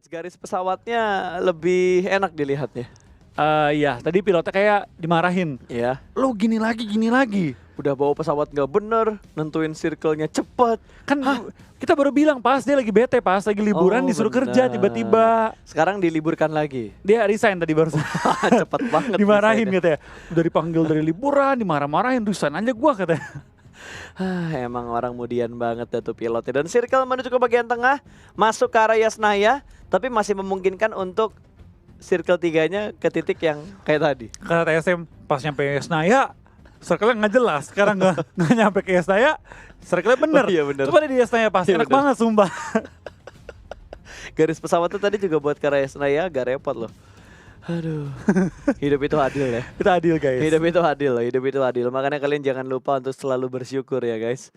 garis pesawatnya lebih enak dilihatnya. Iya, tadi pilotnya kayak dimarahin. Ya, Lo gini lagi, gini lagi. udah bawa pesawat nggak bener, nentuin circle-nya cepet. Kan kita baru bilang pas dia lagi bete, pas lagi liburan Oh, disuruh kerja bener. tiba-tiba. Sekarang diliburkan lagi. Dia resign tadi baru. Cepet banget. Dimarahin desainnya. katanya. Udah dipanggil dari liburan, dimarah-marahin, resign aja gua katanya. Emang orang mudian banget dah tuh pilotnya. Dan circle menuju ke bagian tengah, masuk ke area Yasnaya, tapi masih memungkinkan untuk circle 3-nya ke titik yang kayak tadi. Kata TSM pas nyampe Yasnaya, circle-nya nggak jelas. Sekarang nggak nyampe ke Yasnaya, circle-nya bener. Oh, iya bener. Coba deh di Yasnaya pas, Iya enak bener. banget sumpah. Garis pesawatnya tadi juga buat ke area Yasnaya agak repot loh. Aduh, hidup itu adil ya. Kita adil guys. Hidup itu adil loh, hidup itu adil. Makanya kalian jangan lupa untuk selalu bersyukur ya guys.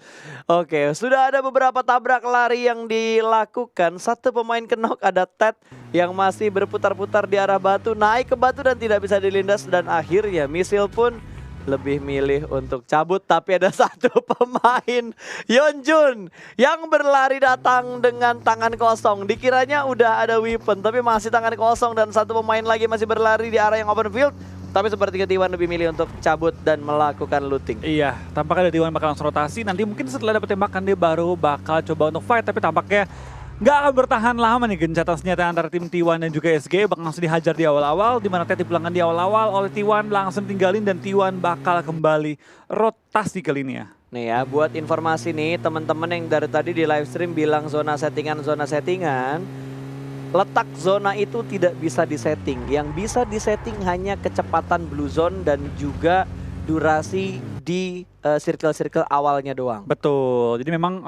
Oke, sudah ada beberapa tabrak lari yang dilakukan. Satu pemain kenok, ada Ted yang masih berputar-putar di arah batu, naik ke batu dan tidak bisa dilindas. Dan akhirnya Misil pun lebih milih untuk cabut. Tapi ada satu pemain, Yeonjun, yang berlari datang dengan tangan kosong. Dikiranya udah ada weapon, tapi masih tangan kosong. Dan satu pemain lagi masih berlari di arah yang open field. Tapi seperti T1 lebih milih untuk cabut dan melakukan looting. Iya, tampaknya dari T1 bakal langsung rotasi. Nanti mungkin setelah dapat tembakan dia baru bakal coba untuk fight. Tapi tampaknya nggak akan bertahan lama nih gencatan senjata antara tim T1 dan juga SG. Bakal langsung dihajar di awal-awal. Dimana Ted dipulangkan di awal-awal oleh T1 langsung tinggalin. Dan T1 bakal kembali rotasi kali ini ya. Nih ya, buat informasi nih teman-teman yang dari tadi di live stream bilang zona settingan. Letak zona itu tidak bisa disetting. Yang bisa disetting hanya kecepatan blue zone dan juga durasi di circle-circle awalnya doang. Betul, jadi memang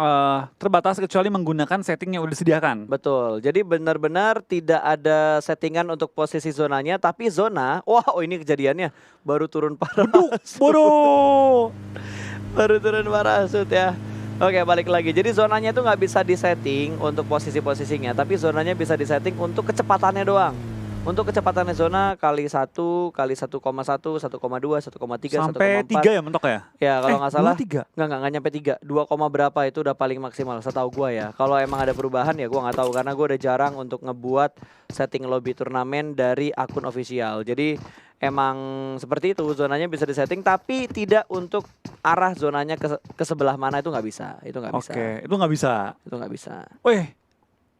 terbatas kecuali menggunakan setting yang udah disediakan. Betul, jadi benar-benar tidak ada settingan untuk posisi zonanya. Tapi zona, ini kejadiannya baru turun parasut. Bodoh. Baru turun parasut ya. Oke, balik lagi. Jadi zonanya itu nggak bisa disetting untuk posisi-posisinya, tapi zonanya bisa disetting untuk kecepatannya doang. Untuk kecepatannya zona kali 1, kali 1,1, 1,2, 1,3, Sampai 1,4. 3 ya mentok ya? Ya kalau nggak salah 3. nggak nyampe 3, 2, berapa itu udah paling maksimal setahu gua ya. Kalau emang ada perubahan ya gua nggak tahu karena gua udah jarang untuk ngebuat setting lobby turnamen dari akun official. Jadi emang seperti itu, zonanya bisa disetting tapi tidak untuk arah zonanya ke sebelah mana, itu nggak bisa. Itu nggak bisa. Oke, itu nggak bisa. Itu nggak bisa. Wih,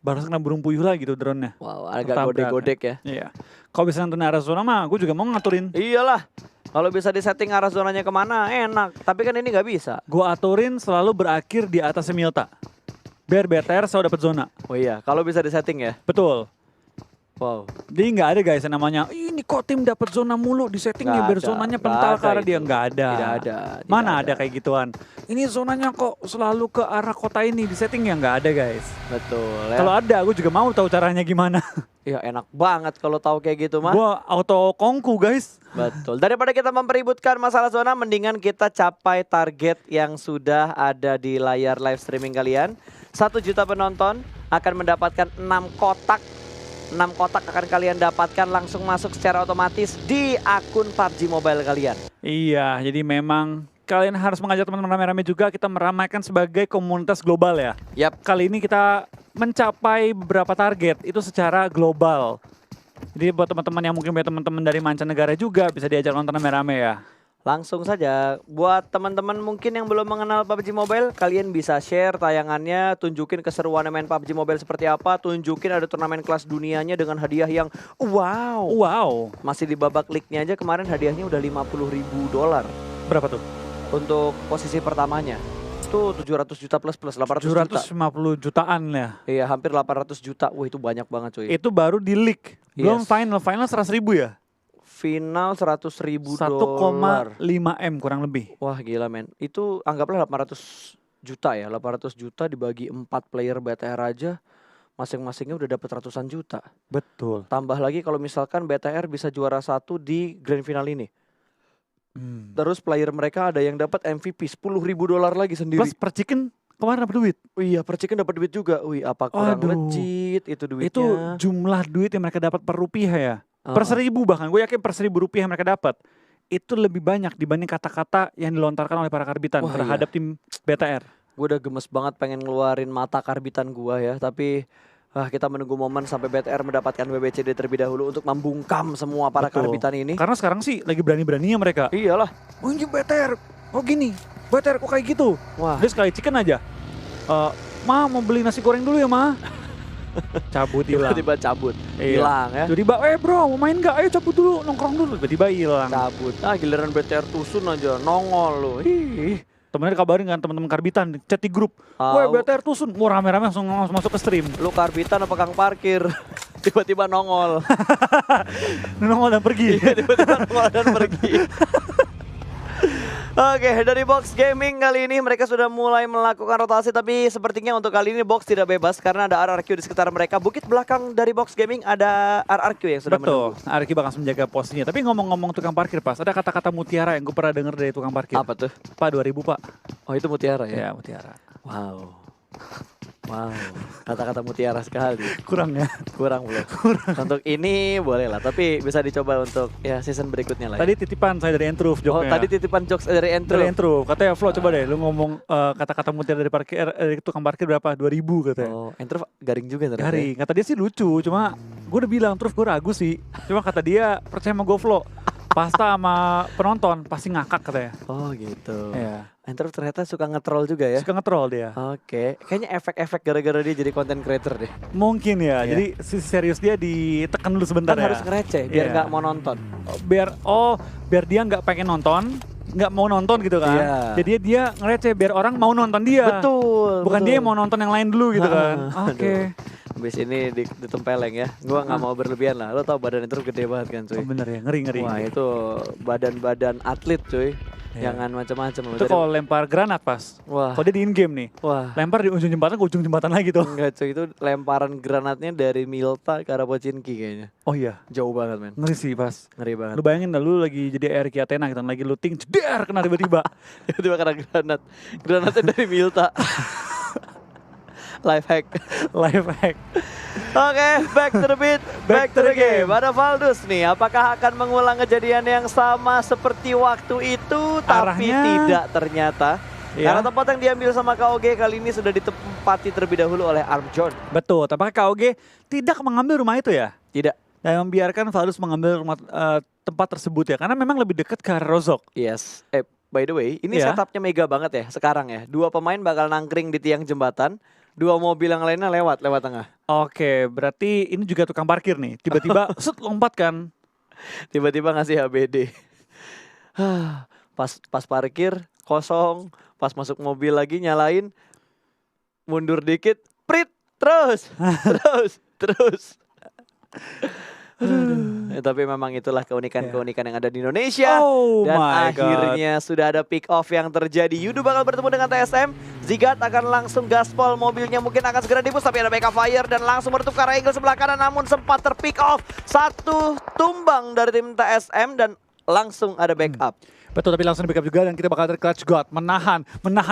baru kena burung puyuh lagi tuh drone-nya. Wow, agak Ketabrak godek-godek ya. Iya. Kalau bisa nentuin arah zona mah, gue juga mau ngaturin. Iyalah. Kalau bisa disetting arah zonanya kemana enak. Tapi kan ini nggak bisa. Gue aturin selalu berakhir di atas Milta. Biar BTR selalu dapat zona. Oh iya, kalau bisa disetting ya. Betul. Wow. Jadi nggak ada guys yang namanya ini kok tim dapat zona mulu di settingnya Nggak biar ada, zonanya nggak pental ada ke arah itu. dia, nggak ada. Tidak ada. Tidak Mana ada kayak gituan. Ini zonanya kok selalu ke arah kota ini di settingnya, nggak ada guys. Betul ya. Kalau ada aku juga mau tahu caranya gimana. Ya enak banget kalau tahu kayak gitu mah. Gue auto kongku guys. Betul. Daripada kita mempeributkan masalah zona, mendingan kita capai target yang sudah ada di layar live streaming kalian. 1 juta penonton akan mendapatkan 6 kotak. 6 kotak akan kalian dapatkan langsung masuk secara otomatis di akun PUBG Mobile kalian. Iya, jadi memang kalian harus mengajak teman-teman rame-rame juga, kita meramaikan sebagai komunitas global ya. Yap. Kali ini kita mencapai beberapa target itu secara global. Jadi buat teman-teman yang mungkin punya teman-teman dari mancanegara juga bisa diajak nonton rame-rame ya. Langsung saja, buat teman-teman mungkin yang belum mengenal PUBG Mobile, kalian bisa share tayangannya, tunjukin keseruan main PUBG Mobile seperti apa, tunjukin ada turnamen kelas dunianya dengan hadiah yang wow. Wow. Masih di babak league-nya aja kemarin hadiahnya udah $50.000 Berapa tuh? untuk posisi pertamanya. Itu 700 juta plus 800 juta. 750 jutaan ya. Iya, hampir 800 juta. Wah, itu banyak banget cuy. Itu baru di league. Belum Yes. final 100.000 ya? Final $100.000. 1,5 M kurang lebih. Wah, gila men. Itu anggaplah 800 juta ya. 800 juta dibagi 4 player BTR aja. Masing-masingnya udah dapat ratusan juta. Betul. Tambah lagi kalau misalkan BTR bisa juara 1 di grand final ini. Terus player mereka ada yang dapat MVP $10.000 lagi sendiri. Plus per chicken kemarin dapat duit. Oh iya, per chicken dapat duit juga. Wih, apa kurang Aduh. legit itu duitnya. Itu jumlah duit yang mereka dapat per rupiah ya. Per 1.000 bahkan, gue yakin per 1.000 rupiah yang mereka dapat. Itu lebih banyak dibanding kata-kata yang dilontarkan oleh para karbitan Wah, terhadap tim BTR. Gue udah gemes banget pengen ngeluarin mata karbitan gua ya. Tapi Wah, kita menunggu momen sampai BTR mendapatkan WBCD terlebih dahulu untuk membungkam semua para Betul. karbitan ini. Karena sekarang sih lagi berani-beraninya mereka. Iyalah. Oh ini BTR, oh gini, BTR kok kayak gitu. Wah, Dia sekali chicken aja. Ma mau beli nasi goreng dulu ya ma. Cabut hilang. tiba-tiba cabut. Iya. Hilang ya. Tiba-tiba, bro mau main gak? Ayo cabut dulu, nongkrong dulu. Tiba-tiba hilang. Cabut. Ah, giliran BTR tusun aja nongol lu. Ih. Temennya kabarin kan teman-teman karbitan, chat di grup. Ah, Woi BTR tusun, wah rame-rame langsung masuk ke stream. Lu karbitan apa kang parkir? Tiba-tiba nongol. Nongol dan pergi. Tiba-tiba nongol dan pergi. Oke, dari Box Gaming kali ini mereka sudah mulai melakukan rotasi, tapi sepertinya untuk kali ini Box tidak bebas karena ada RRQ di sekitar mereka. Bukit belakang dari Box Gaming ada RRQ yang sudah Betul, menunggu. Arki bakal menjaga posisinya. Tapi ngomong-ngomong tukang parkir pas, ada kata-kata mutiara yang gue pernah denger dari tukang parkir. Apa tuh? Pak 2000 pak. Oh, itu mutiara ya? Ya mutiara. Wow. Wow, kata-kata mutiara sekali. Kurang ya. Kurang belum? Untuk ini boleh lah, tapi bisa dicoba untuk ya season berikutnya lah. Ya. Tadi titipan saya dari Entruf Oh, joknya. tadi titipan jokes dari Entro. Dari Entruf. Katanya Flo coba deh lu ngomong kata-kata mutiara dari parkir dari tukang parkir berapa? 2000 katanya. Oh, Entro garing juga ternyata. Garing. Kata dia sih lucu, cuma gue udah bilang terus gue ragu sih. Cuma kata dia percaya sama gue Flo. Pasta sama penonton pasti ngakak katanya. Oh gitu. Iya. Entro ternyata suka nge-troll juga ya. Suka nge-troll dia. Oke, kayaknya efek-efek gara-gara dia jadi content creator deh. Mungkin ya. Iya. Jadi sisi serius dia ditekan dulu sebentar Kan ya. harus ngereceh biar Iya. nggak mau nonton. Biar dia nggak pengen nonton, nggak mau nonton gitu kan. Iya. Jadi dia ngereceh biar orang mau nonton dia. Betul. Bukan betul. dia yang mau nonton yang lain dulu gitu kan. Aduh. Oke. Habis ini ditempeleng ya. Gua nggak mau berlebihan lah. Lo tau badan Entro gede banget kan cuy. Oh, bener ya, ngeri. Wah itu badan-badan atlet cuy. Iya. Jangan macam-macam. Itu kalau lempar granat pas. Wah. Kalau dia di in game nih. Wah. Lempar di ujung jembatan ke ujung jembatan lagi tuh. Enggak cuy, itu lemparan granatnya dari Milta ke arah Pochinki kayaknya. Oh iya. Jauh banget men. Ngeri sih pas. Ngeri banget. Lu bayangin dah lu lagi jadi RK Athena gitu, lagi looting, ceder kena tiba-tiba. Tiba-tiba kena granat. Granatnya dari Milta. Life hack. Live hack. Oke, back to the beat, back to the game. Ada Valdus nih, apakah akan mengulang kejadian yang sama seperti waktu itu? Tapi Arahnya- tidak ternyata. Iya. Karena tempat yang diambil sama KOG kali ini sudah ditempati terlebih dahulu oleh Arm John. Betul, tapi KOG tidak mengambil rumah itu ya. Tidak. Dan membiarkan Valdus mengambil rumah, tempat tersebut ya. Karena memang lebih dekat ke arah Rozok. Yes. By the way, ini Iya. setupnya mega banget ya sekarang ya. Dua pemain bakal nangkring di tiang jembatan. Dua mobil yang lainnya lewat tengah. Oke, berarti ini juga tukang parkir nih. Tiba-tiba set lompat kan. Tiba-tiba ngasih HBD. pas parkir kosong, pas masuk mobil lagi nyalain, mundur dikit, prit, terus. Tapi memang itulah keunikan-keunikan yang ada di Indonesia. Oh Dan my God. akhirnya sudah ada pick off yang terjadi. Yudu bakal bertemu dengan TSM. Zigat akan langsung gaspol, mobilnya mungkin akan segera dibus, tapi ada backup fire dan langsung menutup ke arah angle sebelah kanan, namun sempat terpick off. Satu tumbang dari tim TSM dan langsung ada backup. Betul, tapi langsung di backup juga dan kita bakal ada Clutch God menahan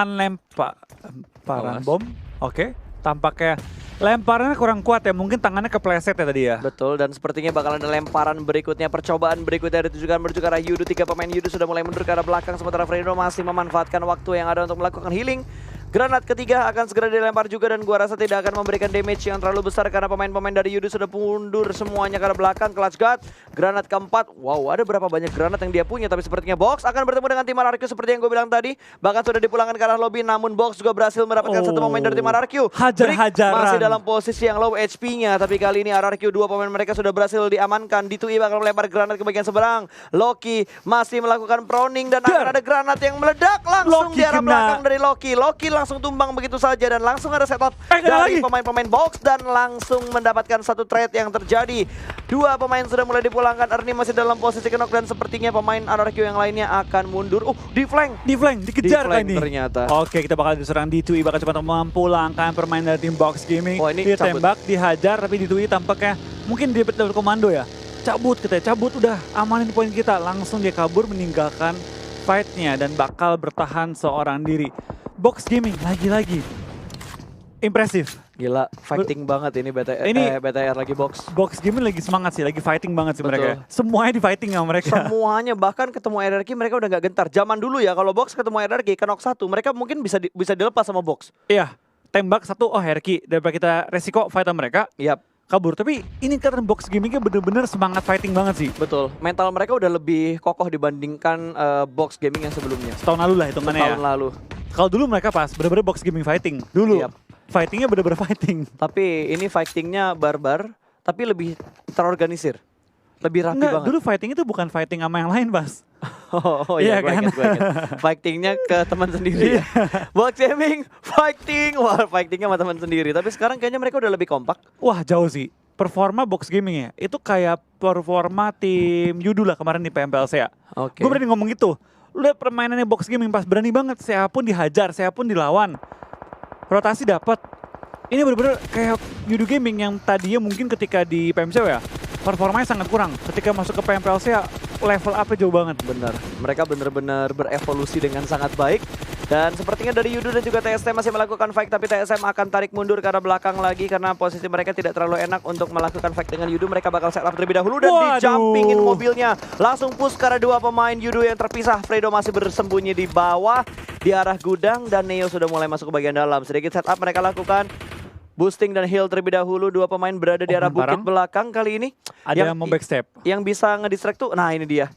lemparan Awas. bom. Oke, tampaknya lemparannya kurang kuat ya, mungkin tangannya kepleset ya tadi ya. Betul, dan sepertinya bakal ada lemparan berikutnya, percobaan berikutnya ditujukan menuju ke arah Yudu. Tiga pemain Yudu sudah mulai mundur ke arah belakang, sementara Freno masih memanfaatkan waktu yang ada untuk melakukan healing. Granat ketiga akan segera dilempar juga dan gua rasa tidak akan memberikan damage yang terlalu besar karena pemain-pemain dari Yudu sudah mundur semuanya ke arah belakang. Clutch God, granat keempat. Wow, ada berapa banyak granat yang dia punya, tapi sepertinya Box akan bertemu dengan tim RRQ seperti yang gue bilang tadi. Bahkan sudah dipulangkan ke arah lobby, namun Box juga berhasil mendapatkan satu pemain dari tim RRQ. Hajar-hajaran. Brick masih dalam posisi yang low HP-nya, tapi kali ini RRQ dua pemain mereka sudah berhasil diamankan. D2E bakal melempar granat ke bagian seberang. Loki masih melakukan proning dan akan ada granat yang meledak langsung Loki di arah kena. belakang dari Loki. Loki langsung tumbang begitu saja dan langsung ada setup Kena dari lagi. pemain-pemain Box dan langsung mendapatkan satu trade yang terjadi. Dua pemain sudah mulai dipulangkan. Ernie masih dalam posisi knock dan sepertinya pemain RRQ yang lainnya akan mundur. Di flank, dikejar Di flank kan ini. ternyata. Oke, kita bakal diserang D2E, bakal cepat memulangkan permainan dari tim Box Gaming. Oh, ini Dia cabut. tembak, dihajar, tapi D2E tampaknya mungkin dia dapat komando ya. Cabut udah amanin poin kita. Langsung dia kabur meninggalkan fight-nya dan bakal bertahan seorang diri. Box Gaming lagi-lagi impresif. Gila, fighting banget ini BTR, Ini- BTR lagi Box. Box Gaming lagi semangat sih, lagi fighting banget sih Betul. mereka. Semuanya di fighting sama mereka. Semuanya, bahkan ketemu RRQ mereka udah gak gentar. Zaman dulu ya kalau Box ketemu RRQ knock satu, mereka mungkin bisa dilepas sama Box. Iya. tembak satu, oh Herky, daripada kita resiko fight sama mereka, Yap, kabur. Tapi ini kelihatan box gamingnya bener-bener semangat fighting banget sih. betul. Mental mereka udah lebih kokoh dibandingkan box gaming yang sebelumnya. Setahun lalu lah hitungannya ya. Tahun lalu. Kalau dulu mereka pas bener-bener box gaming fighting. Dulu Yap. fightingnya bener-bener fighting. Tapi ini fightingnya barbar, tapi lebih terorganisir. Lebih rapi Enggak, banget. dulu fighting itu bukan fighting sama yang lain, Bas. Oh Iya iya, gue kan? inget. Fightingnya ke teman sendiri ya. Box gaming, fighting. Wah, fightingnya sama teman sendiri. Tapi sekarang kayaknya mereka udah lebih kompak. Wah, jauh sih. Performa box gaming ya, itu kayak performa tim Yudu lah kemarin di PMPLC ya. Oke. Gue berani ngomong gitu. Lu lihat permainannya box gaming pas berani banget. Saya pun dihajar, saya pun dilawan. Rotasi dapat. Ini bener-bener kayak Yudu Gaming yang tadinya mungkin ketika di PMCW ya, performanya sangat kurang. Ketika masuk ke PMPLC ya, level up-nya jauh banget. Benar, mereka benar-benar berevolusi dengan sangat baik. Dan sepertinya dari Yudu dan juga TSM masih melakukan fight, tapi TSM akan tarik mundur ke arah belakang lagi karena posisi mereka tidak terlalu enak untuk melakukan fight dengan Yudu. Mereka bakal set up terlebih dahulu dan di-jumpingin mobilnya. Langsung push ke arah dua pemain Yudu yang terpisah. Fredo masih bersembunyi di bawah di arah gudang dan Neo sudah mulai masuk ke bagian dalam. Sedikit setup mereka lakukan. Boosting dan heal terlebih dahulu, dua pemain berada di arah bukit belakang kali ini. Ada yang mau backstep. Yang bisa ngedistract tuh, nah ini dia.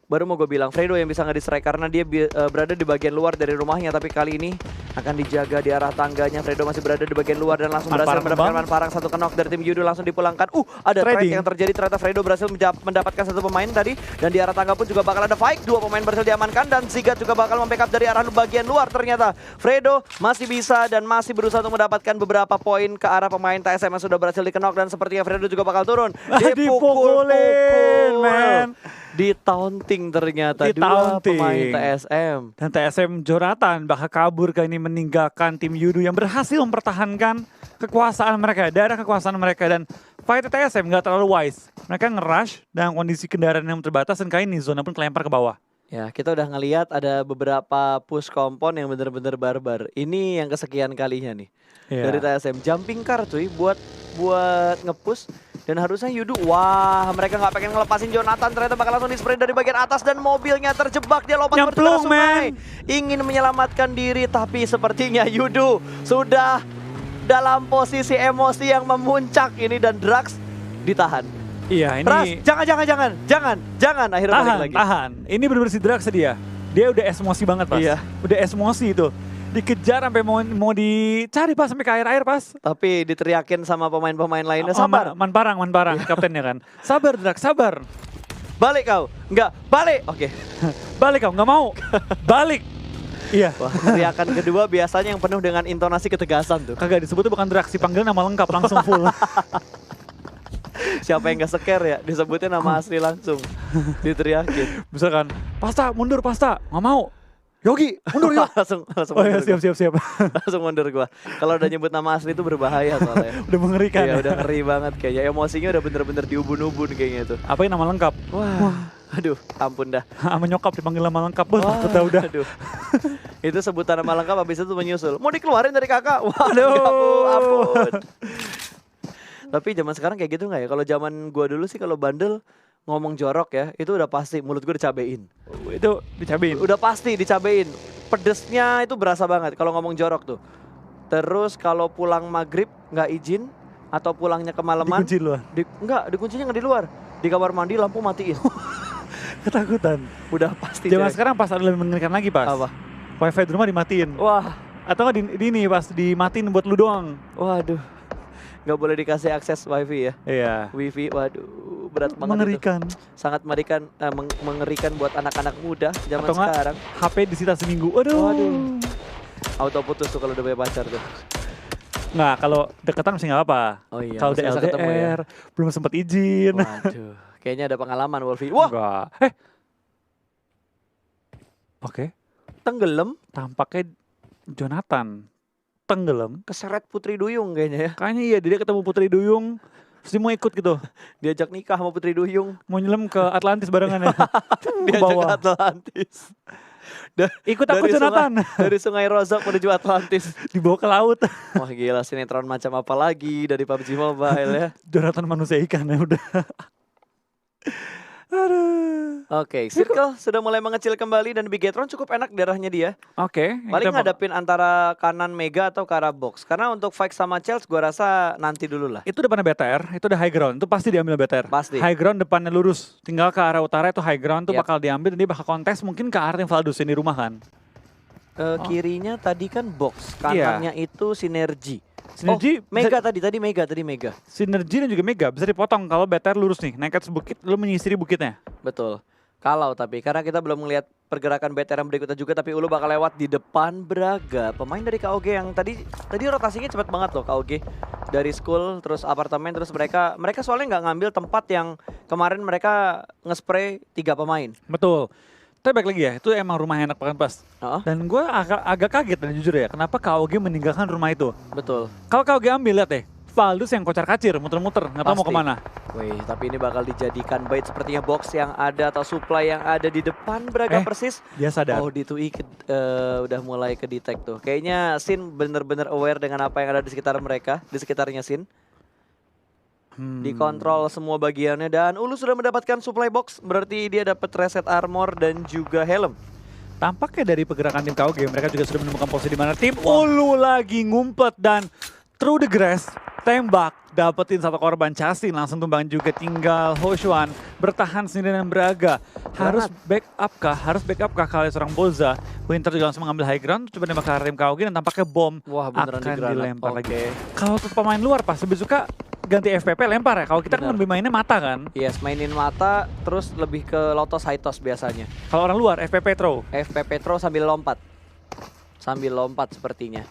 Baru mau gue bilang, Fredo yang bisa ngedistract karena dia berada di bagian luar dari rumahnya. Tapi kali ini akan dijaga di arah tangganya. Fredo masih berada di bagian luar dan langsung berhasil mendapatkan manfarang satu knock dari tim Yudu. Langsung dipulangkan. Ada trade yang terjadi, ternyata Fredo berhasil mendapatkan satu pemain tadi. Dan di arah tangga pun juga bakal ada fight. Dua pemain berhasil diamankan dan Zigat juga bakal membackup dari arah bagian luar. Ternyata Fredo masih bisa dan masih berusaha untuk mendapatkan beberapa poin ke arah pemain TSM yang sudah berhasil di-knock. Dan sepertinya Fredo juga bakal turun. Dipukulin, man. Di-taunting ternyata dua pemain TSM. Dan TSM Jonathan bakal kabur kali ini meninggalkan tim Yudu yang berhasil mempertahankan kekuasaan mereka, daerah kekuasaan mereka. Dan fight TSM nggak terlalu wise. Mereka nge-rush dengan kondisi kendaraan yang terbatas dan kali ini zona pun kelempar ke bawah. Ya, kita udah ngelihat ada beberapa push kompon yang bener-bener barbar. Ini yang kesekian kalinya nih dari TSM. Jumping car cuy buat nge-push. Dan harusnya Yudu, wah mereka nggak pengen ngelepasin Jonathan, ternyata bakal langsung di-spray dari bagian atas dan mobilnya terjebak, dia lompat ke sungai. Ingin menyelamatkan diri tapi sepertinya Yudu sudah dalam posisi emosi yang memuncak ini dan Drax ditahan. Iya ini. Ras, jangan akhirnya balik lagi. Tahan. Ini bener-bener si Drax dia. Dia udah emosi banget pas. Iya. Udah emosi itu. Dikejar sampai mau dicari pas sampai ke air-air pas. Tapi diteriakin sama pemain-pemain lainnya, sabar. Manparang kaptennya kan. Sabar Drax, sabar. Balik kau. Enggak, balik. Oke. Balik kau, nggak mau. Balik. Iya. Wah, teriakan kedua biasanya yang penuh dengan intonasi ketegasan tuh. Kagak disebutnya bukan Drax, dipanggil nama lengkap langsung full. Siapa yang gak scare ya, disebutnya nama asli langsung. Diteriakin. Misalkan, Pasta, mundur Pasta. Nggak mau. Yogi, mundur yuk. langsung Oh ya, mundur. siap. Langsung mundur gua. Kalau udah nyebut nama asli itu berbahaya soalnya. Udah mengerikan. Iya, udah ngeri banget kayaknya. Emosinya udah bener-bener diubun-ubun kayaknya itu. Apa yang nama lengkap? Wah. Aduh, ampun dah. Sama nyokap dipanggil nama lengkap. Udah. Aduh. Itu sebutan nama lengkap habis itu menyusul. Mau dikeluarin dari kakak? Waduh, ampun. Tapi zaman sekarang kayak gitu nggak ya? Kalau zaman gua dulu sih kalau bandel ngomong jorok ya, itu udah pasti mulut gue dicabein. Itu dicabein? Udah pasti dicabein. Pedesnya itu berasa banget kalau ngomong jorok tuh. Terus kalau pulang maghrib nggak izin atau pulangnya kemalaman. Dikunci luar? Dikuncinya nggak di luar. Di kamar mandi lampu matiin. Ketakutan. Udah pasti. Zaman sekarang pas ada lebih mengerikan lagi pas. Apa? Wifi di rumah dimatiin. Wah. Atau nggak di ini pas dimatiin buat lu doang. Waduh. Nggak boleh dikasih akses wifi ya. Iya. Wifi, waduh, berat banget. Mengerikan. Itu. Sangat mengerikan buat anak-anak muda zaman atau sekarang. HP disita seminggu. Waduh. Auto putus tuh kalau udah punya pacar tuh. Nggak, kalau deketan masih nggak apa. Oh iya. Kalau udah LDR, belum sempat izin. Waduh, kayaknya ada pengalaman Wolfie. Wah. Enggak. Oke. Tenggelam. Tampaknya Jonathan tenggelam. Keseret Putri Duyung kayaknya ya. Kayaknya iya, dia ketemu Putri Duyung. Terus dia mau ikut gitu. Diajak nikah sama Putri Duyung. Mau nyelam ke Atlantis barengan ya. Diajak ke Atlantis. Ikut aku Jonathan. Dari Sungai Rozok menuju Atlantis. Dibawa ke laut. Wah gila, sinetron macam apa lagi dari PUBG Mobile ya. Jonathan manusia ikan ya udah. Aduh. Oke, Circle sudah mulai mengecil kembali dan Bigetron cukup enak darahnya dia. Oke. Paling kita ngadepin antara kanan Mega atau ke arah box. Karena untuk fight sama Chelsea gua rasa nanti dulu lah. Itu depannya BTR, itu udah high ground, itu pasti diambil BTR. Pasti. High ground depannya lurus, tinggal ke arah utara itu high ground tuh Yap. bakal diambil dan dia bakal kontes mungkin ke arah tim Valdus yang di rumah kan. Kirinya tadi kan box, Iya. kanannya itu sinergi. Sinergi Mega tadi Mega. Sinergi dan juga Mega bisa dipotong kalau BTR lurus nih, naik ke atas bukit, lu menyisiri bukitnya. Betul. Kalau tapi karena kita belum melihat pergerakan BTR yang berikutnya juga, tapi Ulu bakal lewat di depan Braga. Pemain dari KOG yang tadi rotasinya cepat banget loh KOG. Dari school terus apartemen terus mereka soalnya nggak ngambil tempat yang kemarin mereka nge-spray 3 pemain. Betul. Tapi balik lagi ya, itu emang rumah enak banget pas. Dan gue agak kaget dan jujur ya, kenapa KOG meninggalkan rumah itu. Betul. Kalau KOG ambil, lihat deh, Valdus yang kocar-kacir, muter-muter, nggak tahu mau Pasti. kemana. Wih, tapi ini bakal dijadikan bait sepertinya box yang ada atau supply yang ada di depan Braga persis. Dia sadar. Oh, di 2i udah mulai ke detect tuh. Kayaknya Sin bener-bener aware dengan apa yang ada di sekitar mereka, di sekitarnya Sin. Dikontrol semua bagiannya dan Ulu sudah mendapatkan supply box, berarti dia dapat reset armor dan juga helm. Tampaknya dari pergerakan tim KOG, mereka juga sudah menemukan posisi di mana tim Ulu lagi ngumpet dan through the grass, tembak, dapetin satu korban Chasin, langsung tumbang juga tinggal Hoshuan bertahan sendiri dan Braga. Harus backup kah kali seorang Boza. Winter juga langsung mengambil high ground, coba nembak ke arah tim KOG dan tampaknya bom Wah, beneran akan digranat. dilempar lagi. Oke. Kalau untuk pemain luar pasti lebih suka ganti FPP lempar ya. Kalau kita kan Benar. lebih mainnya mata kan. Yes, mainin mata terus lebih ke lotos high toss biasanya. Kalau orang luar FPP throw. FPP throw sambil lompat. Sambil lompat sepertinya.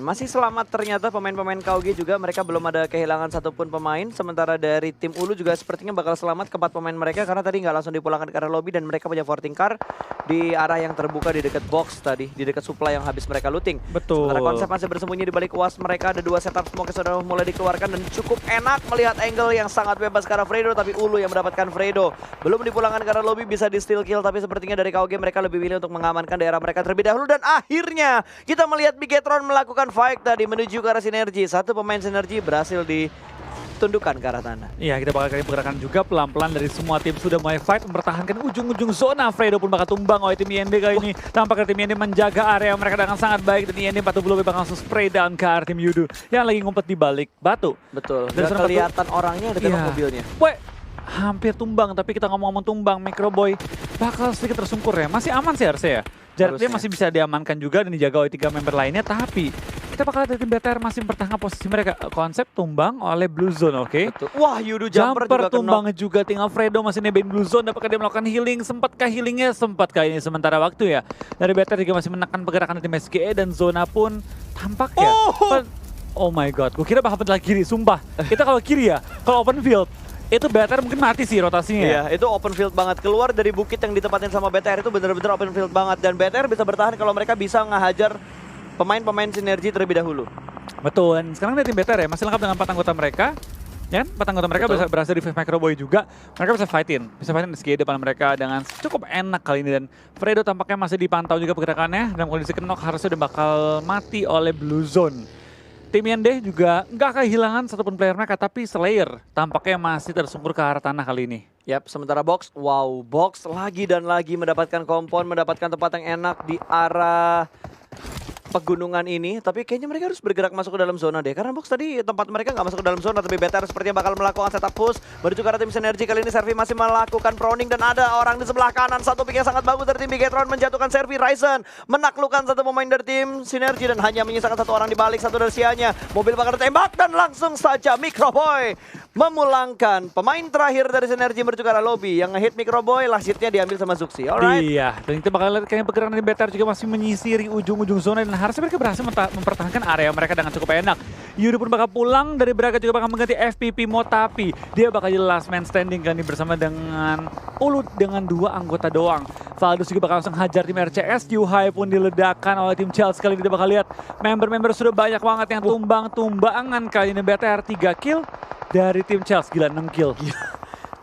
Masih selamat ternyata pemain-pemain KOG juga, mereka belum ada kehilangan satupun pemain. Sementara dari tim Ulu juga sepertinya bakal selamat keempat pemain mereka karena tadi nggak langsung dipulangkan ke arah lobby dan mereka punya forting car di arah yang terbuka di dekat box tadi, di dekat supply yang habis mereka looting. Betul. Sementara konsep masih bersembunyi di balik UAS mereka, ada 2 setup smoke yang sudah mulai dikeluarkan dan cukup enak melihat angle yang sangat bebas ke arah Fredo, tapi Ulu yang mendapatkan Fredo. Belum dipulangkan ke arah lobby, bisa di steal kill, tapi sepertinya dari KOG mereka lebih pilih untuk mengamankan daerah mereka terlebih dahulu dan akhirnya kita melihat Bigetron melakukan fight tadi menuju ke arah sinergi. Satu pemain sinergi berhasil ditundukkan ke arah tanah. Iya, kita bakal kali pergerakan juga pelan-pelan dari semua tim sudah mulai fight mempertahankan ujung-ujung zona. Fredo pun bakal tumbang oleh tim IND kali ini. Tampaknya tim IND menjaga area mereka dengan sangat baik dan IND Batu Bulu bakal langsung spray down ke arah tim Yudu yang lagi ngumpet di balik batu. Betul. Dan Dan kelihatan orangnya dekat Iya. mobilnya. Weh, hampir tumbang, tapi kita ngomong-ngomong tumbang, Microboy bakal sedikit tersungkur ya. Masih aman sih harusnya ya. Jaraknya Harusnya. masih bisa diamankan juga dan dijaga oleh 3 member lainnya, tapi kita bakal lihat tim BTR masih mempertahankan posisi mereka. Konsep tumbang oleh Blue Zone, oke? Betul. Wah, Yudu jumper juga tumbang kena. juga, tinggal Fredo masih nebein Blue Zone. Apakah dia melakukan healing? Sempatkah healingnya? Sempat kali ini sementara waktu ya. Dari BTR juga masih menekan pergerakan tim SGE dan zona pun tampaknya. Oh my god, gue kira bakal belah kiri, sumpah. Kita kalau kiri ya, kalau open field, itu BTR mungkin mati sih rotasinya. Iya, itu open field banget. Keluar dari bukit yang ditempatin sama BTR itu bener-bener open field banget. Dan BTR bisa bertahan kalau mereka bisa ngehajar pemain-pemain sinergi terlebih dahulu. Betul, dan sekarang dari tim BTR ya, masih lengkap dengan 4 anggota mereka. Ya kan, 4 anggota mereka Betul. berhasil di Microboy juga. Mereka bisa fightin SG depan mereka dengan cukup enak kali ini. Dan Fredo tampaknya masih dipantau juga pergerakannya. Dalam kondisi kenok harusnya udah bakal mati oleh Blue Zone. Tim Yende juga nggak kehilangan satupun player mereka, tapi Slayer tampaknya masih tersungkur ke arah tanah kali ini. Yap, sementara box, wow, box lagi dan lagi mendapatkan kompon, mendapatkan tempat yang enak di arah pegunungan ini, tapi kayaknya mereka harus bergerak masuk ke dalam zona deh, karena box tadi tempat mereka nggak masuk ke dalam zona, tapi BTR sepertinya bakal melakukan setup push menuju ke arah tim sinergi. Kali ini Servi masih melakukan proning dan ada orang di sebelah kanan, satu pick yang sangat bagus dari tim Bigetron menjatuhkan Servi. Ryzen menaklukkan satu pemain dari tim sinergi dan hanya menyisakan satu orang di balik, satu dari sianya. Mobil bakal ditembak dan langsung saja Microboy memulangkan pemain terakhir dari sinergi menuju ke arah lobby. Yang ngehit Microboy, last hitnya diambil sama Zuxi. Alright. Iya, dan kita bakal lihat kayaknya pergerakan dari BTR juga masih menyisiri ujung-ujung zona dan harusnya mereka berhasil mempertahankan area mereka dengan cukup enak. Yudu pun bakal pulang dari Braga juga bakal mengganti FPP Motapi. Dia bakal jadi last man standing kan bersama dengan Ulu dengan 2 anggota doang. Valdus juga bakal langsung hajar tim RCS. Yuhai pun diledakkan oleh tim Chelsea. Kali ini kita bakal lihat member-member sudah banyak banget yang tumbang-tumbangan. Kali ini BTR 3 kill dari tim Chelsea. Gila, 6 kill.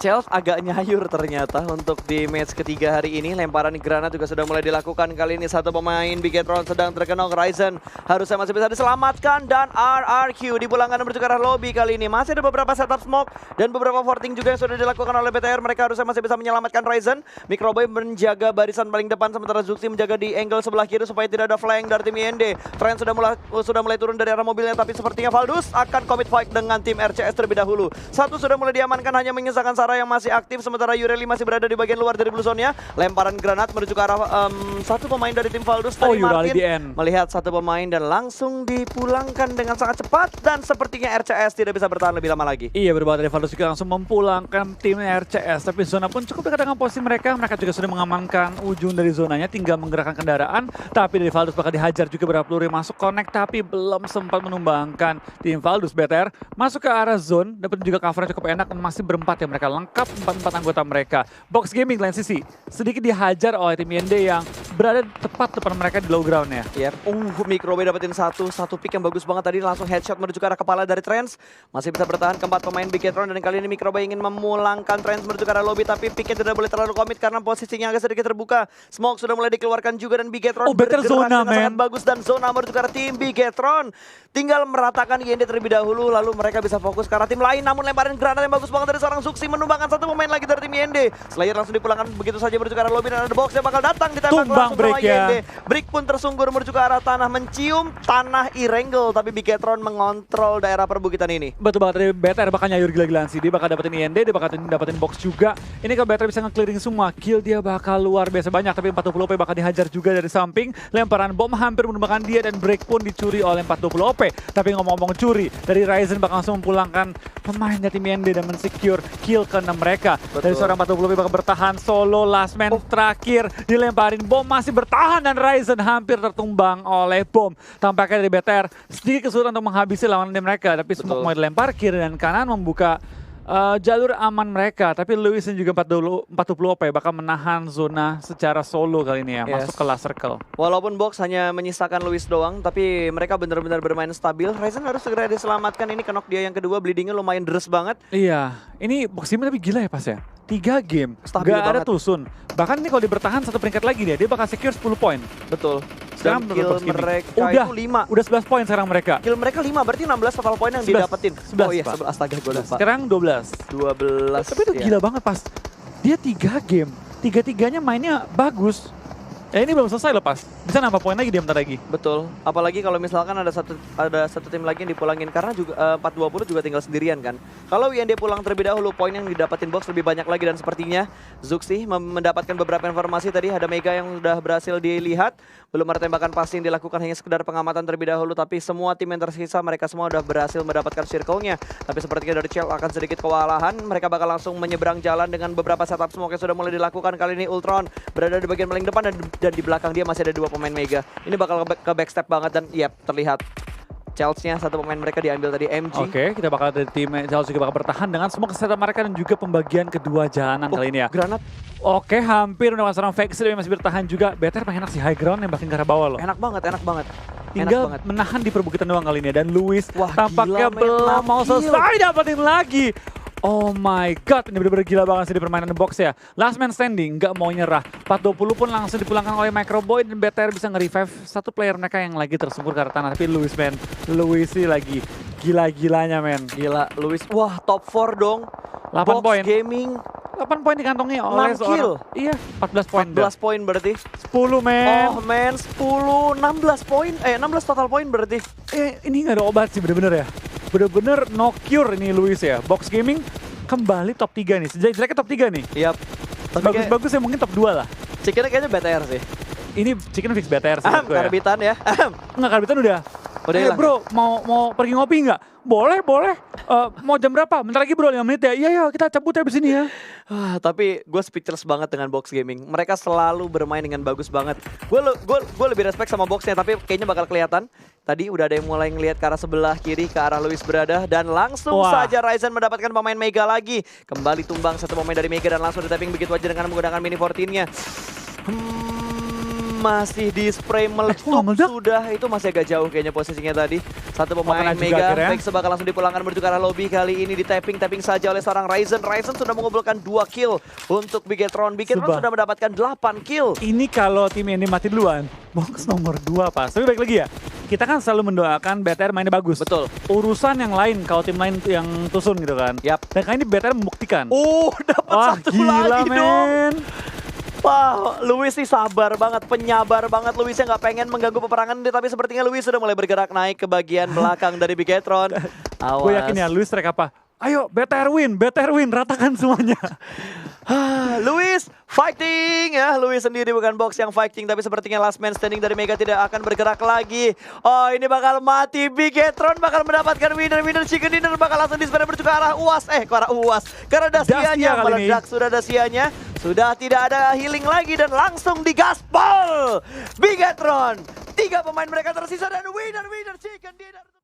Chelsea agak nyayur ternyata untuk di match ketiga hari ini. Lemparan granat juga sudah mulai dilakukan. Kali ini satu pemain Bigetron sedang terkenal. Ryzen harusnya masih bisa diselamatkan. Dan RRQ dipulangkan menuju ke arah lobby kali ini. Masih ada beberapa setup smoke dan beberapa forting juga yang sudah dilakukan oleh BTR. Mereka harusnya masih bisa menyelamatkan Ryzen. Microboy menjaga barisan paling depan, sementara Zuxi menjaga di angle sebelah kiri supaya tidak ada flank dari tim IND. Trent sudah mulai turun dari arah mobilnya, tapi sepertinya Valdus akan commit fight dengan tim RCS terlebih dahulu. Satu sudah mulai diamankan, hanya menyisakan Sarah yang masih aktif, sementara Yureli masih berada di bagian luar dari blue zone-nya. Lemparan granat menuju ke arah satu pemain dari tim Valdus. Dari Martin melihat satu pemain dan langsung dipulangkan dengan sangat cepat, dan sepertinya RCS tidak bisa bertahan lebih lama lagi. Iya, berbalik dari Valdus juga langsung memulangkan tim RCS, tapi zona pun cukup dekat dengan posisi mereka. Mereka juga sudah mengamankan ujung dari zonanya, tinggal menggerakkan kendaraan. Tapi dari Valdus bakal dihajar juga berapa peluru masuk connect, tapi belum sempat menumbangkan tim Valdus. BTR masuk ke arah zone, dapat juga cover cukup enak dan masih berempat ya mereka, lengkap 4 anggota mereka. Box Gaming lain sisi sedikit dihajar oleh tim IND yang berada tepat depan mereka di low ground-nya. Yep. Microboy dapetin satu pick yang bagus banget tadi, langsung headshot menuju ke arah kepala dari Trance. Masih bisa bertahan keempat pemain Bigetron, dan kali ini Microboy ingin memulangkan Trance menuju ke arah lobby, tapi picknya tidak boleh terlalu komit karena posisinya agak sedikit terbuka. Smoke sudah mulai dikeluarkan juga dan Bigetron bergerak zona, dengan sangat bagus, dan zona menuju ke arah tim Bigetron. Tinggal meratakan IND terlebih dahulu, lalu mereka bisa fokus ke arah tim lain. Namun lemparan granat yang bagus banget dari seorang Zuxi menumbangkan satu pemain lagi dari tim IND. Slayer langsung dipulangkan begitu saja menuju ke arah lobby, dan ada box yang bakal datang ditembak langsung sama IND. Brick pun tersungkur menuju ke arah tanah, mencium tanah Irengel, tapi Bigetron mengontrol daerah perbukitan ini. Betul banget, dari BTR bakal nyayur gila-gilaan sih. Dia bakal dapetin IND, dia bakal dapetin box juga. Ini kalau BTR bisa nge-clearing semua, kill dia bakal luar biasa banyak, tapi 40 OP bakal dihajar juga dari samping. Lemparan bom hampir menumbangkan dia, dan break pun dicuri oleh 40 OP. Tapi ngomong-ngomong curi, dari Ryzen bakal langsung memulangkan pemain dari tim IND dan mensecure kill ke-6 mereka. Betul. Dari seorang 40 OP bakal bertahan solo, last man terakhir dilemparin bom, masih bertahan, dan Ryzen hampir tertumbang oleh bom. Tampaknya dari BTR sedikit kesulitan untuk menghabisi lawan mereka, tapi semua mau dilempar kiri dan kanan membuka jalur aman mereka. Tapi Lewis dan juga 40 OP bakal menahan zona secara solo kali ini ya, masuk ke last circle. Walaupun box hanya menyisakan Lewis doang, tapi mereka benar-benar bermain stabil. Ryzen harus segera diselamatkan, ini knock dia yang kedua, bleedingnya lumayan deres banget. Iya, ini box game tapi gila ya pas ya. 3 game, stabil gak ada banget. Tusun. Bahkan ini kalau dia bertahan satu peringkat lagi dia bakal secure 10 poin. Betul. Sekarang Dan kill mereka udah, itu 5. Udah 11 poin sekarang mereka. Kill mereka 5, berarti 16 total poin yang 11, didapetin. 11, oh iya, Pak. 11, astaga gue lupa. Sekarang 12. 12. Tapi itu gila banget pas. Dia 3 game, 3-3-nya mainnya bagus. Ya ini belum selesai loh pas. Bisa nambah poin lagi dia bentar lagi. Betul. Apalagi kalau misalkan ada satu tim lagi yang dipulangin, karena juga 4-20 juga tinggal sendirian kan. Kalau IND pulang terlebih dahulu, poin yang didapatin box lebih banyak lagi, dan sepertinya Zuxi mendapatkan beberapa informasi tadi. Ada Mega yang sudah berhasil dilihat. Belum ada tembakan pasti yang dilakukan, hanya sekedar pengamatan terlebih dahulu, tapi semua tim yang tersisa mereka semua sudah berhasil mendapatkan circle-nya. Tapi sepertinya dari Chelsea akan sedikit kewalahan. Mereka bakal langsung menyeberang jalan dengan beberapa setup smoke yang sudah mulai dilakukan. Kali ini Ultron berada di bagian paling depan, dan di belakang dia masih ada 2 pemain Mega. Ini bakal ke backstep banget, dan terlihat Chelsea-nya satu pemain mereka diambil tadi, MG. Oke, kita bakal dari tim Chelsea juga bakal bertahan dengan semua kesehatan mereka dan juga pembagian kedua jalanan kali ini ya. Granat. Oke, hampir mendapatkan seorang Vex tapi masih bertahan juga. BTR pengen enak sih high ground yang bahkan ke arah bawah loh. Enak banget. Tinggal menahan di perbukitan doang kali ini ya. Dan Lewis tampaknya gila, belum mau selesai dapetin lagi. Oh my god, ini bener-bener gila banget sih di permainan box ya. Last man standing, nggak mau nyerah. 4-20 pun langsung dipulangkan oleh Microboy, dan BTR bisa nge-revive satu player mereka yang lagi tersungkur ke arah tanah. Tapi Lewis sih lagi gila-gilanya men. Gila, Lewis. Wah, top 4 dong. 8 Box poin. Gaming. 8 poin dikantongi oleh 6 kill. Iya, 14 poin. 14 poin berarti. 10 men. Oh men, 10, 16 poin. 16 total poin berarti. Ini nggak ada obat sih bener-bener ya. Bener-bener no cure ini Lewis ya. Box Gaming kembali top 3 nih. Jelek-jeleknya top 3 nih. Yap. Bagus-bagus ya mungkin top 2 lah. Chickennya kayaknya BTR sih. Ini chicken fix BTR sih menurut gue ya. Karbitan ya. Enggak, karbitan udah. Hilang. Bro, mau pergi ngopi nggak? Boleh. Mau jam berapa? Bentar lagi bro, 5 menit ya. Iya, kita cabut ya abis ini ya. Tapi gue speechless banget dengan Box Gaming. Mereka selalu bermain dengan bagus banget. Gue lebih respect sama Boxnya, tapi kayaknya bakal kelihatan. Tadi udah ada yang mulai ngelihat ke arah sebelah kiri, ke arah Lewis berada. Dan langsung saja Ryzen mendapatkan pemain Mega lagi. Kembali tumbang satu pemain dari Mega, dan langsung di-tapping begitu aja dengan menggunakan mini 14-nya. Masih di spray meletup sudah, itu masih agak jauh kayaknya posisinya tadi. Satu pemain kena juga Mega, akhirnya. Vex bakal langsung dipulangkan menuju ke arah lobby. Kali ini di tapping saja oleh seorang Ryzen. Ryzen sudah mengumpulkan 2 kill untuk Bigetron. Bigetron Sumpah. sudah mendapatkan 8 kill. Ini kalau tim ini mati duluan, box nomor 2 pas. Tapi balik lagi ya, kita kan selalu mendoakan BTR mainnya bagus. Betul. Urusan yang lain, kalau tim lain yang tusun gitu kan. Yap. Dan kali ini BTR membuktikan. Dapat Wah, satu gila lagi dong. men. Wah, Luis sih sabar banget, penyabar banget. Luisnya nggak pengen mengganggu peperangan ini, tapi sepertinya Luis sudah mulai bergerak naik ke bagian belakang dari Bigetron. Awas. Gue yakin ya, Luis track apa? Ayo, BTR win, ratakan semuanya. Luis fighting ya. Luis sendiri bukan box yang fighting, tapi sepertinya last man standing dari Mega tidak akan bergerak lagi. Oh, ini bakal mati. Bigetron bakal mendapatkan winner chicken dinner, bakal langsung dispen menuju ke arah UAS. Ke arah UAS. Karena Dacia Dacianya kali ini. meledak, sudah Dacianya. Sudah tidak ada healing lagi dan langsung digaspol. Bigetron. 3 pemain mereka tersisa dan winner chicken dinner.